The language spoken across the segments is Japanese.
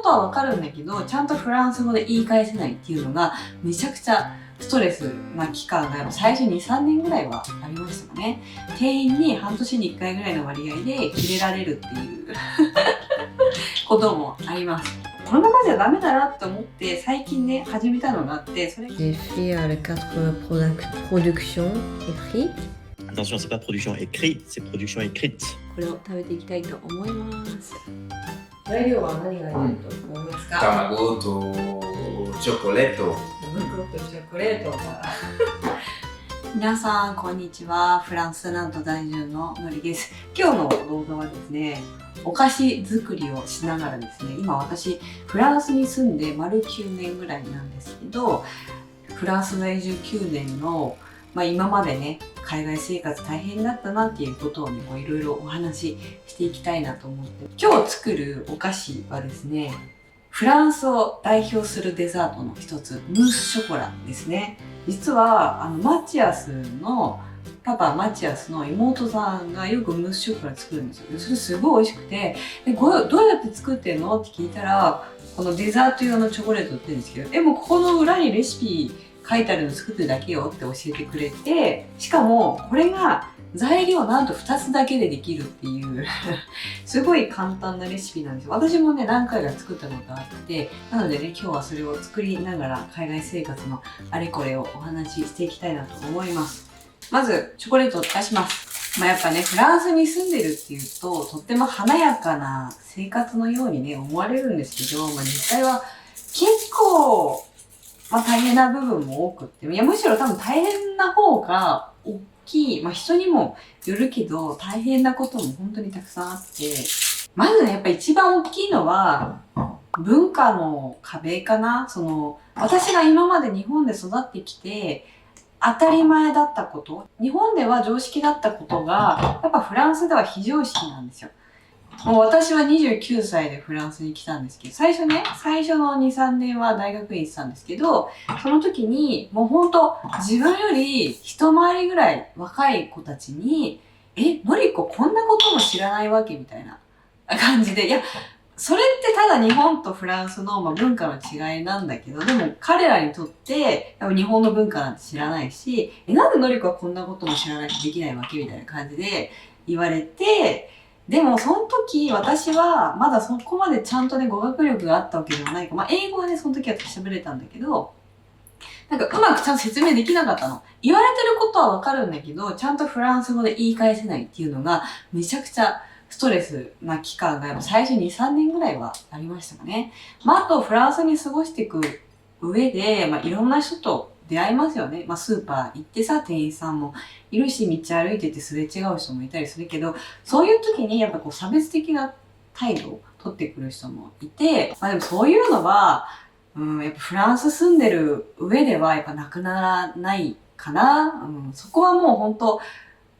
ことはわかるんだけど、ちゃんとフランス語で言い返せないっていうのがめちゃくちゃストレスな期間が最初 2,3 年ぐらいはありましたかね。店員に半年に1回ぐらいの割合でキレられるっていうこともあります。このままじゃダメだなって思って最近ね始めたのがあって、それ J'ai fait les 4 productions écrites. Attention, c'est pas production écrite, c'est production écrite. これを食べていきたいと思います。材料は何が入ると思いますか？卵とチョコレート。卵とチョコレートか。皆さんこんにちは。フランス南部在住ののりです。今日の動画はですね、お菓子作りをしながらですね、今私フランスに住んで丸9年ぐらいなんですけど、フランス在住9年の今までね、海外生活大変だったなっていうことをね、いろいろお話ししていきたいなと思って、今日作るお菓子はですね、フランスを代表するデザートの一つ、ムースショコラですね。実はマチアスのパパマチアスの妹さんがよくムースショコラ作るんですよ。それすごい美味しくて、どうやって作ってんのって聞いたら、このデザート用のチョコレート売ってるんですけど、もうここの裏にレシピ書いてあるの作ってるだけよって教えてくれて、しかもこれが材料なんと2つだけでできるっていうすごい簡単なレシピなんですよ。私もね何回か作ったことあって、なのでね今日はそれを作りながら海外生活のあれこれをお話ししていきたいなと思います。まずチョコレートを出します。やっぱねフランスに住んでるっていうととっても華やかな生活のようにね思われるんですけど、実際は結構大変な部分も多くって、むしろ多分大変な方が大きい、人にもよるけど大変なことも本当にたくさんあって、まずねやっぱ一番大きいのは文化の壁かな。私が今まで日本で育ってきて当たり前だったこと、日本では常識だったことがやっぱフランスでは非常識なんですよ。もう私は29歳でフランスに来たんですけど、最初の2、3年は大学院行ってたんですけど、その時にもうほんと自分より一回りぐらい若い子たちに、のりここんなことも知らないわけみたいな感じで、いや、それってただ日本とフランスの文化の違いなんだけど、でも彼らにとって日本の文化なんて知らないし、なんでのりこはこんなことも知らないとできないわけみたいな感じで言われて、でもその時私はまだそこまでちゃんとね語学力があったわけではないか、英語はねその時は喋れたんだけど、うまくちゃんと説明できなかったの。言われてることはわかるんだけど、ちゃんとフランス語で言い返せないっていうのがめちゃくちゃストレスな期間が最初 2,3 年ぐらいはありましたかね。あとフランスに過ごしていく上で、いろんな人と出会いますよね。スーパー行ってさ、店員さんもいるし、道歩いててすれ違う人もいたりするけど、そういう時にやっぱ差別的な態度を取ってくる人もいて、でもそういうのは、やっぱフランス住んでる上ではやっぱなくならないかな。そこはもう本当、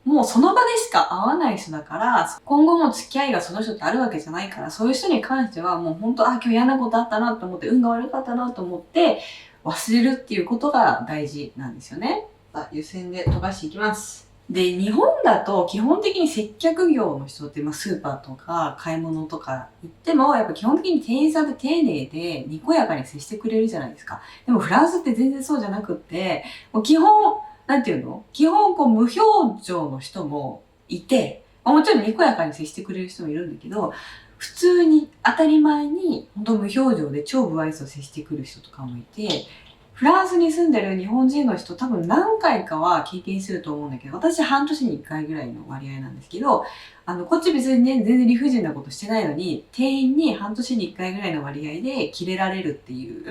もうその場でしか会わない人だから、今後も付き合いがその人ってあるわけじゃないから、そういう人に関してはもう本当、今日嫌なことあったなと思って、運が悪かったなと思って、忘れるっていうことが大事なんですよね。湯煎で溶かしていきます。で、日本だと基本的に接客業の人って、スーパーとか買い物とか行っても、やっぱ基本的に店員さんって丁寧でにこやかに接してくれるじゃないですか。でもフランスって全然そうじゃなくって、もう基本無表情の人もいて、もちろんにこやかに接してくれる人もいるんだけど、普通に当たり前に本当無表情で超不愛想接してくる人とかもいて、フランスに住んでる日本人の人多分何回かは経験すると思うんだけど、私半年に1回ぐらいの割合なんですけど、こっち別にね、全然理不尽なことしてないのに、店員に半年に1回ぐらいの割合でキレられるっていう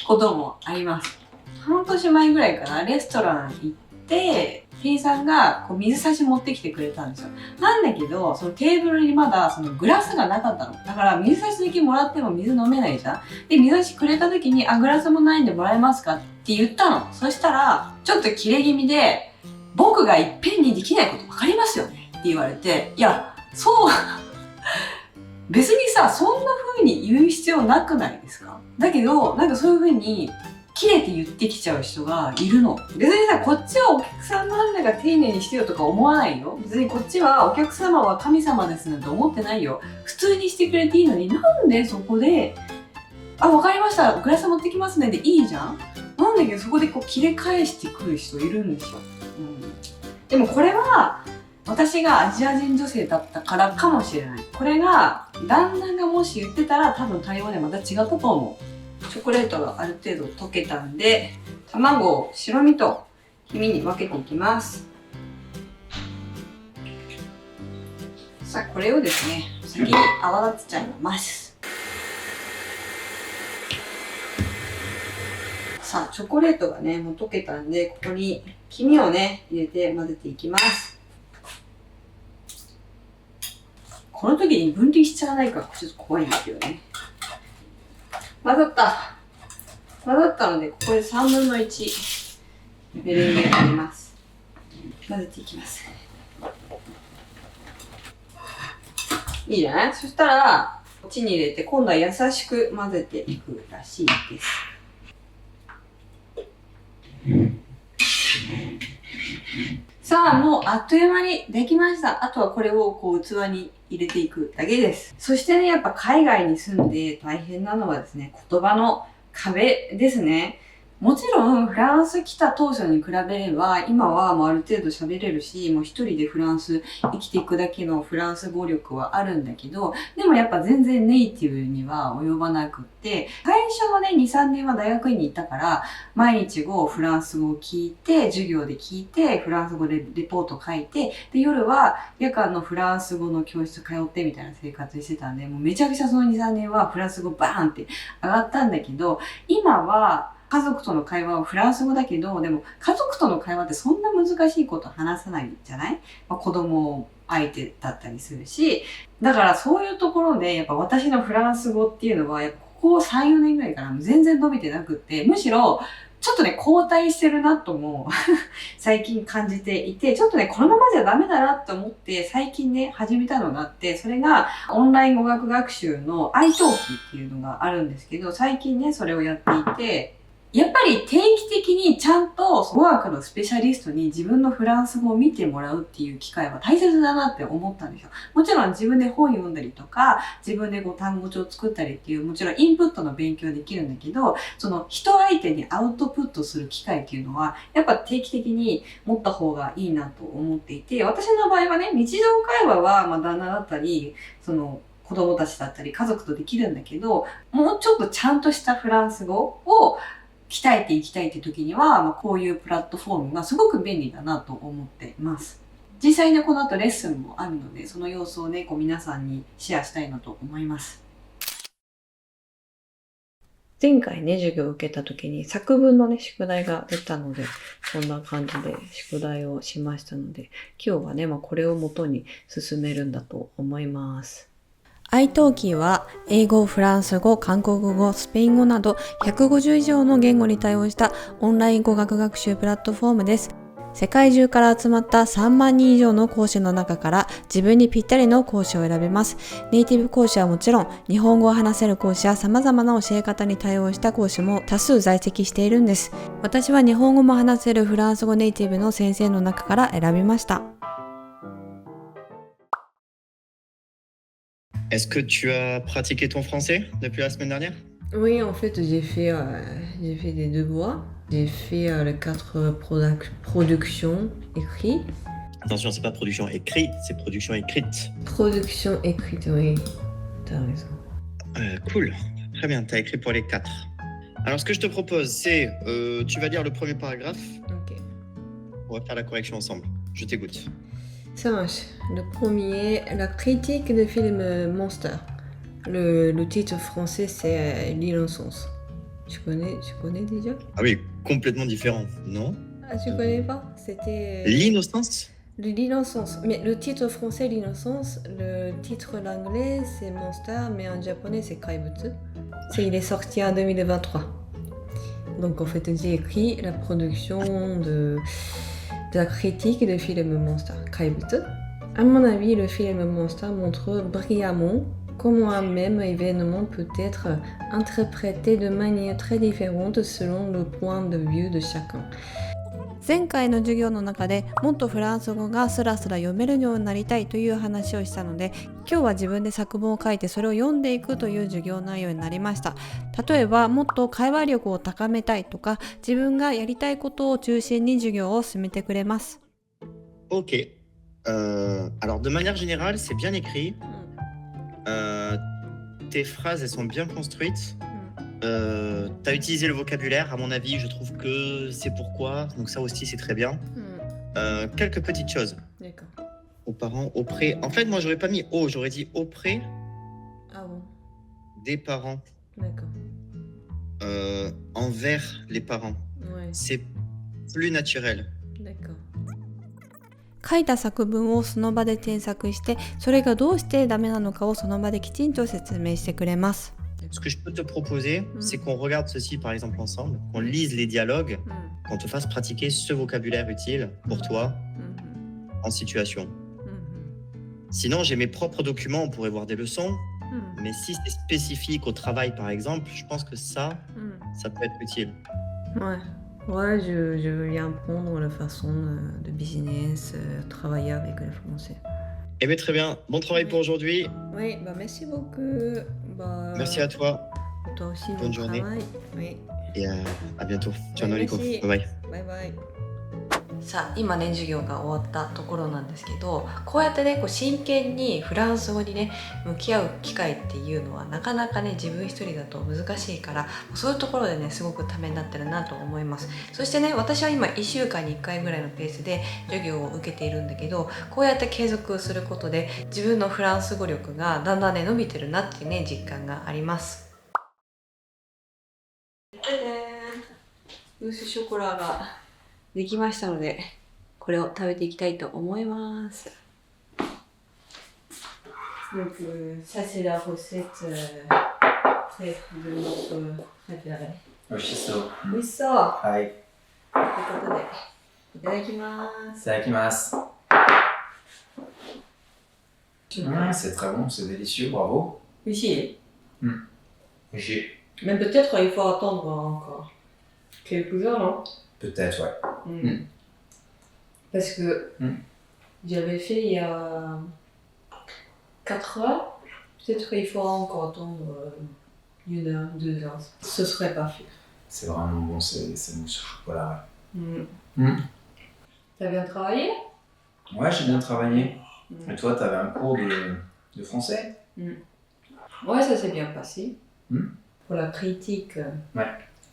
こともあります。半年前ぐらいかな、レストラン行って、店員さんが水差し持ってきてくれたんですよ。なんだけど、そのテーブルにまだグラスがなかったの。だから水差しだけもらっても水飲めないじゃん。で、水差しくれた時に、グラスもないんでもらえますかって言ったの。そしたら、ちょっとキレ気味で、僕がいっぺんにできないこと分かりますよねって言われて、いや、そう、別にさ、そんな風に言う必要なくないですか？だけど、そういう風に、切れて言ってきちゃう人がいるの。別にさ、こっちはお客さんなんだから丁寧にしてよとか思わないよ。別にこっちはお客様は神様ですなんて思ってないよ。普通にしてくれていいのに、なんでそこで、あ、わかりました、グラス持ってきますねでいいじゃん。なんだけどそこでこう切れ返してくる人いるんですよ。でもこれは、私がアジア人女性だったからかもしれない。これが、旦那がもし言ってたら多分対応でまた違ったと思う。チョコレートがある程度溶けたんで、卵を白身と黄身に分けていきます。さあ、これをですね、先に泡立てちゃいます。さあ、チョコレートがね、もう溶けたんで、ここに黄身をね、入れて混ぜていきます。この時に分離しちゃわないからちょっと怖いんですけどね。混ざった。混ざったので、ここで3分の1メレンゲを入れます。混ぜていきます。いいじゃない？そしたら、こっちに入れて、今度は優しく混ぜていくらしいです。さあ、もうあっという間にできました。あとはこれをこう器に入れていくだけです。そしてね、やっぱ海外に住んで大変なのはですね、言葉の壁ですね。もちろんフランス来た当初に比べれば、今はもうある程度喋れるし、もう一人でフランス生きていくだけのフランス語力はあるんだけど、でもやっぱ全然ネイティブには及ばなくって、最初のね、2、3年は大学院に行ったから、毎日フランス語を聞いて、授業で聞いて、フランス語でレポート書いて、で、夜は夜間のフランス語の教室通ってみたいな生活してたんで、もうめちゃくちゃその2、3年はフランス語バーンって上がったんだけど、今は、家族との会話はフランス語だけど、でも家族との会話ってそんな難しいこと話さないじゃない？子供相手だったりするし、だからそういうところでやっぱ私のフランス語っていうのはやっぱここ3、4年ぐらいから全然伸びてなくって、むしろちょっとね、後退してるなとも最近感じていて、ちょっとね、このままじゃダメだなと思って最近ね、始めたのがあって、それがオンライン語学学習の iTalki っていうのがあるんですけど、最近ね、それをやっていて、やっぱり定期的にちゃんと語学のスペシャリストに自分のフランス語を見てもらうっていう機会は大切だなって思ったんですよ。もちろん自分で本読んだりとか、自分で単語帳を作ったりっていう、もちろんインプットの勉強できるんだけど、その人相手にアウトプットする機会っていうのは、やっぱ定期的に持った方がいいなと思っていて、私の場合はね、日常会話は旦那だったり、子供たちだったり家族とできるんだけど、もうちょっとちゃんとしたフランス語を鍛えていきたいって時には、こういうプラットフォームがすごく便利だなと思っています。実際ね、この後レッスンもあるので、その様子をね、皆さんにシェアしたいなと思います。前回ね、授業を受けた時に作文のね、宿題が出たので、こんな感じで宿題をしましたので、今日はね、これを元に進めるんだと思います。iTalki は英語、フランス語、韓国語、スペイン語など150以上の言語に対応したオンライン語学学習プラットフォームです。世界中から集まった3万人以上の講師の中から自分にぴったりの講師を選べます。ネイティブ講師はもちろん、日本語を話せる講師や様々な教え方に対応した講師も多数在籍しているんです。私は日本語も話せるフランス語ネイティブの先生の中から選びました。Est-ce que tu as pratiqué ton français depuis la semaine dernière? Oui, en fait, j'ai fait des devoirs. J'ai fait le 4 production écrit. Attention, c'est pas production écrite, c'est production écrite. Production écrite, oui. T'as raison. Cool. Très bien, t'as écrit pour les 4. Alors, ce que je te propose, c'est... tu vas lire le premier paragraphe. Ok. On va faire la correction ensemble. Je t'écoute. Ça marche. Le premier, la critique de film Monster. Le titre français, c'est L'Innocence. Tu connais déjà? Ah oui, complètement différent, non? Ah, tu connais pas? C'était... L'innocence? L'Innocence. Mais le titre français, L'Innocence. Le titre en anglais, c'est Monster, mais en japonais, c'est Kaibutsu. Il est sorti en 2023. Donc, en fait, j'ai écrit la production de la critique du film Monster, Kaibutsu. À mon avis, le film Monster montre brillamment comment un même événement peut être interprété de manière très différente selon le point de vue de chacun。前回の授業の中でもっとフランス語がスラスラ読めるようになりたいという話をしたので、今日は自分で作文を書いてそれを読んでいくという授業内容になりました。例えばもっと会話力を高めたいとか、自分がやりたいことを中心に授業を進めてくれます。Ok. Alors, de manière générale, c'est bien écrit. Tes phrases, elles sont bien construites. T'as utilisé le vocabulaire, à mon avis, je trouve que c'est pourquoi. Donc ça aussi, c'est très bien. Quelques petites choses. D'accord. Aux parents, auprès. En fait, moi, j'aurais pas mis au, j'aurais dit auprès Ah bon. des parents. D'accord. Envers les parents. Ouais. C'est plus naturel. D'accord. 書いた作文をその場で添削して、それがどうしてダメなのかをその場できちんと説明してくれます。Ce que je peux te proposer, c'est qu'on regarde ceci par exemple ensemble, qu'on lise les dialogues, qu'on te fasse pratiquer ce vocabulaire utile pour toi en situation. Sinon, j'ai mes propres documents, on pourrait voir des leçons, mais si c'est spécifique au travail par exemple, je pense que ça peut être utile. Ouais, je veux bien prendre la façon de business, travailler avec les Français. Eh bien très bien, bon travail pour aujourd'hui. Oui, merci beaucoup. Merci à toi. Toi aussi, bonne journée. Oui. Et à bientôt. Ciao Noriko. Bye bye. Bye bye. さあ今ね授業が終わったところなんですけど、こうやってね真剣にフランス語にね向き合う機会っていうのはなかなかね自分一人だと難しいから、そういうところでねすごくためになってるなと思います。そしてね私は今1週間に1回ぐらいのペースで授業を受けているんだけど、こうやって継続することで自分のフランス語力がだんだんね伸びてるなっていうね実感があります。ムースショコラができましたので、これを食べていきたいと思います。Donc, ça c'est la recette de notre préféré. 美味しそう。美味しそう。はい。ということで、いただきます。いただきます。C'est très bon, c'est délicieux, bravo. 美味しい？美味しい。Mais peut-être il faut attendre encore quelques heures, non? Peut-être, ouais. Parce que j'avais fait il y a 4 heures, peut-être qu'il faudra encore attendre 1 heure, 2 heures. Ce serait parfait. C'est vraiment bon, c'est mousse au chocolat. T'as bien travaillé? Ouais, j'ai bien travaillé. Et toi, t'avais un cours de français? Ouais, ça s'est bien passé. Pour la critique, ouais.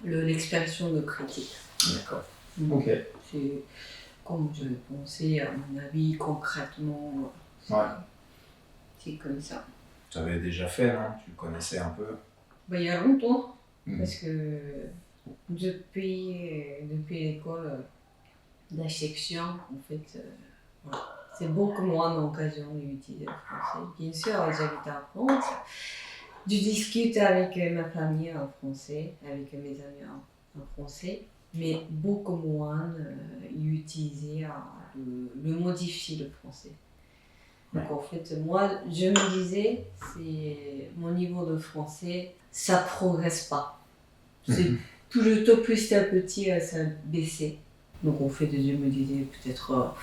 L'expression de critique. D'accord. Ok. C'est comme je le pensais, à mon avis, concrètement. Ouais. C'est comme ça. Tu avais déjà fait, non? Tu le connaissais un peu? Il y a longtemps, parce que depuis l'école d'architecture, en fait, c'est beaucoup moins d'occasion d'utiliser le français. Bien sûr, j'habite en France. Je discute avec ma famille en français, avec mes amis en français, mais beaucoup moins utiliser le modifier le français. Donc en fait, moi, je me disais, c'est mon niveau de français, ça progresse pas. C'est plutôt petit à petit, ça baissait. Donc en fait, je me disais peut-être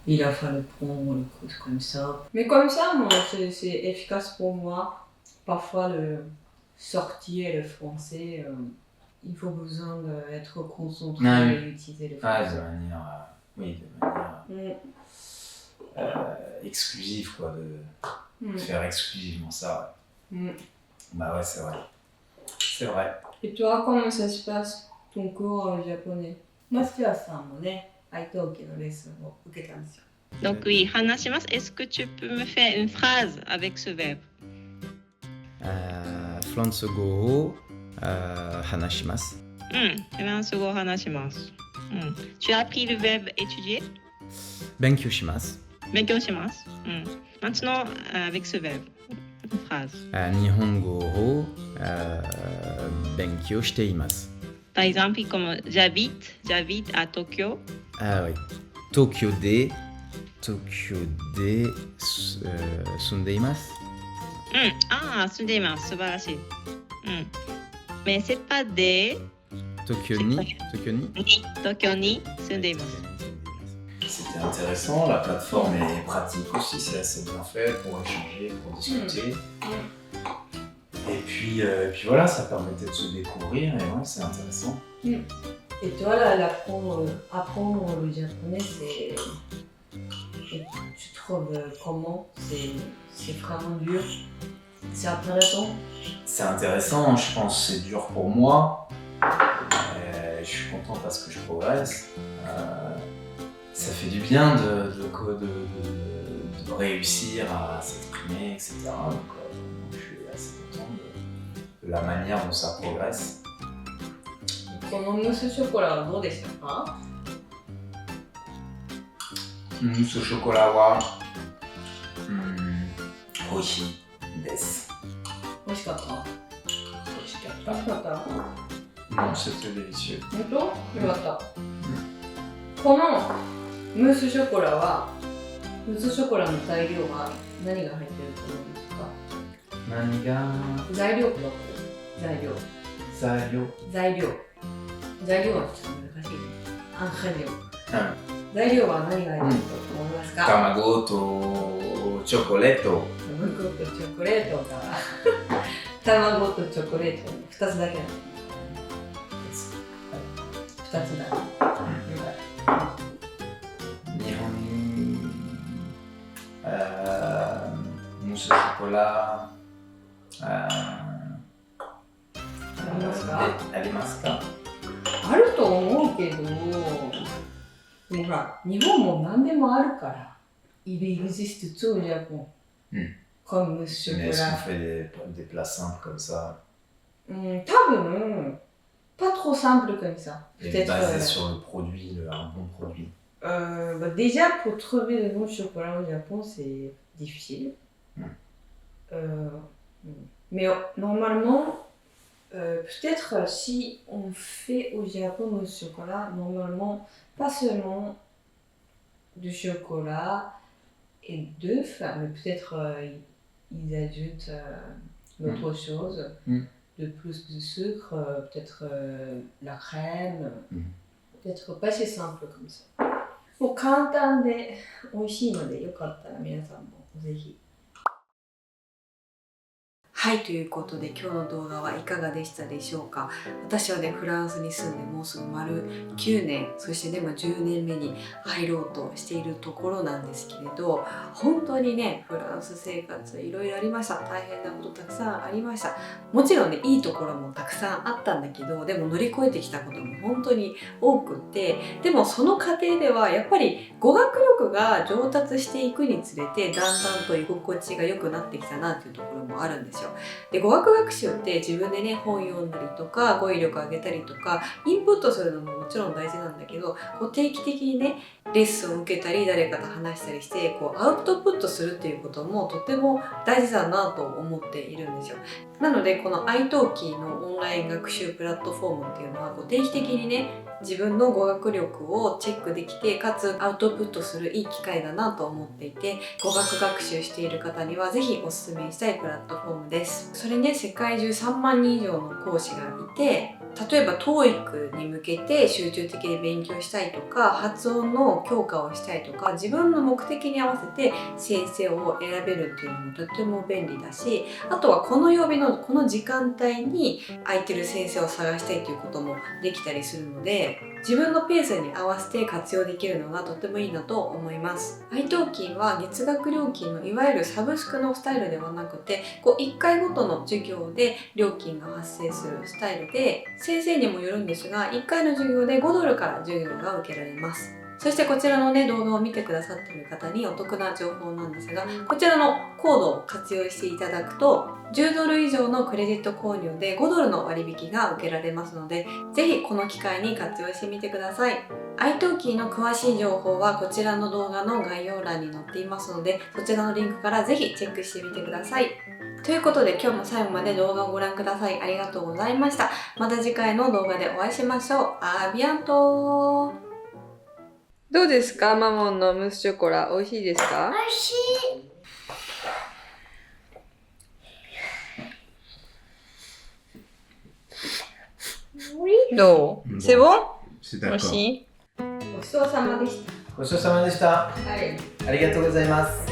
il a fallu prendre le cours comme ça. Mais comme ça, moi, c'est efficace pour moi. Parfois, le sortir le français, il faut besoin d'être concentré et utiliser le français. De manière exclusive, quoi, de faire exclusivement ça. Bah ouais, c'est vrai. C'est vrai. Et toi, comment ça se passe, ton cours japonais? Moi, c'est ça, Donc oui, hanashimasu, est-ce que tu peux me faire une phrase avec ce verbe? フランス語を話します。フランス語を話します。Tu as appris le verbe étudier? 勉強します。勉強します。Maintenant, avec ce verbe, une phrase. 日本語を勉強しています。Par exemple, comme j'habite à Tokyo. Ah oui. 東京で住んでいます。住んでいます。素晴らしい。Mais c'est pas des 東京に東京に住んでいます。C'était intéressant, la plateforme est pratique aussi, c'est assez bien fait pour échanger, pour discuter. Et puis voilà, ça permettait de se découvrir et ouais, c'est intéressant. Et toi, apprendre le japonais, c'est... Et tu trouves comment? C'est vraiment dur? C'est intéressant? C'est intéressant, je pense que c'est dur pour moi. Je suis content parce que je progresse. Ça fait du bien de réussir à s'exprimer, etc. Donc je suis assez content de la manière dont ça progresse. このムースショコラはどうでしたか？ Ce chocolat wa oishi desu. 美味しかった？ Oishikatta. 美味しかった？ Non, c'était délicieux. 本当？よかった。このムースショコラは、ムースショコラの材料は何が入ってると思いますか？何が材料ってわかる？材料はちょっと難しいね。アンハリオ。材料は何が入ってると思いますか？卵とチョコレート。卵とチョコレートか。卵とチョコレート2つだけだね。2つだね。日本にムースショコラありますか？あると思うけど、でもほら、日本も何でもあるから。Il existe tout au Japon. Comme le chocolat. Mais est-ce qu'on fait des plats simples comme ça? 多分、pas trop simple comme ça. Et basé sur le produit, un bon produit. Déjà, pour trouver le bon chocolat au Japon, c'est difficile. Mais normalement, peut-être si on fait au Japon le chocolat, normalement, pas seulement du chocolat et d'œufs, mais peut-être ils ajoutent d'autres choses, de plus de sucre, peut-être la crème, peut-être pas si simple comme ça. もう簡単で美味しいのでよかったら皆さんもぜひ。はい、ということで今日の動画はいかがでしたでしょうか。私はね、フランスに住んでもうすぐ丸9年、そしてでも10年目に入ろうとしているところなんですけれど、本当にね、フランス生活いろいろありました。大変なことたくさんありました。もちろんね、いいところもたくさんあったんだけど、でも乗り越えてきたことも本当に多くって、でもその過程ではやっぱり語学力が上達していくにつれて、だんだんと居心地が良くなってきたなっていうところもあるんですよ。で、語学学習って自分でね、本読んだりとか語彙力上げたりとかインプットするのももちろん大事なんだけど、こう定期的にねレッスンを受けたり誰かと話したりしてこうアウトプットするっていうこともとても大事だなと思っているんですよ。なのでこの iTalki のオンライン学習プラットフォームっていうのはこう定期的にね自分の語学力をチェックできてかつアウトプットするいい機会だなと思っていて、語学学習している方にはぜひおすすめしたいプラットフォームです。それね、世界中3万人以上の講師がいて、例えば TOEIC に向けて集中的に勉強したいとか発音の強化をしたいとか自分の目的に合わせて先生を選べるっていうのもとても便利だし、あとはこの曜日のこの時間帯に空いてる先生を探したいということもできたりするので、自分のペースに合わせて活用できるのがとてもいいなと思います。iTalki は月額料金のいわゆるサブスクのスタイルではなくて、こう1回ごとの授業で料金が発生するスタイルで、先生にもよるんですが1回の授業で5ドルから授業が受けられます。そしてこちらのね動画を見てくださっている方にお得な情報なんですが、こちらのコードを活用していただくと10ドル以上のクレジット購入で5ドルの割引が受けられますので、ぜひこの機会に活用してみてください。iTalki の詳しい情報はこちらの動画の概要欄に載っていますので、そちらのリンクからぜひチェックしてみてください。ということで今日も最後まで動画をご覧ください。ありがとうございました。また次回の動画でお会いしましょう。アビアント。どうですか、マモンのムースショコラ、美味しいですか？美味しい。どう？C'est bon? C'est d'accord. Aussi? ごちそうさまでした。ごちそうさまでした。はい。ありがとうございます。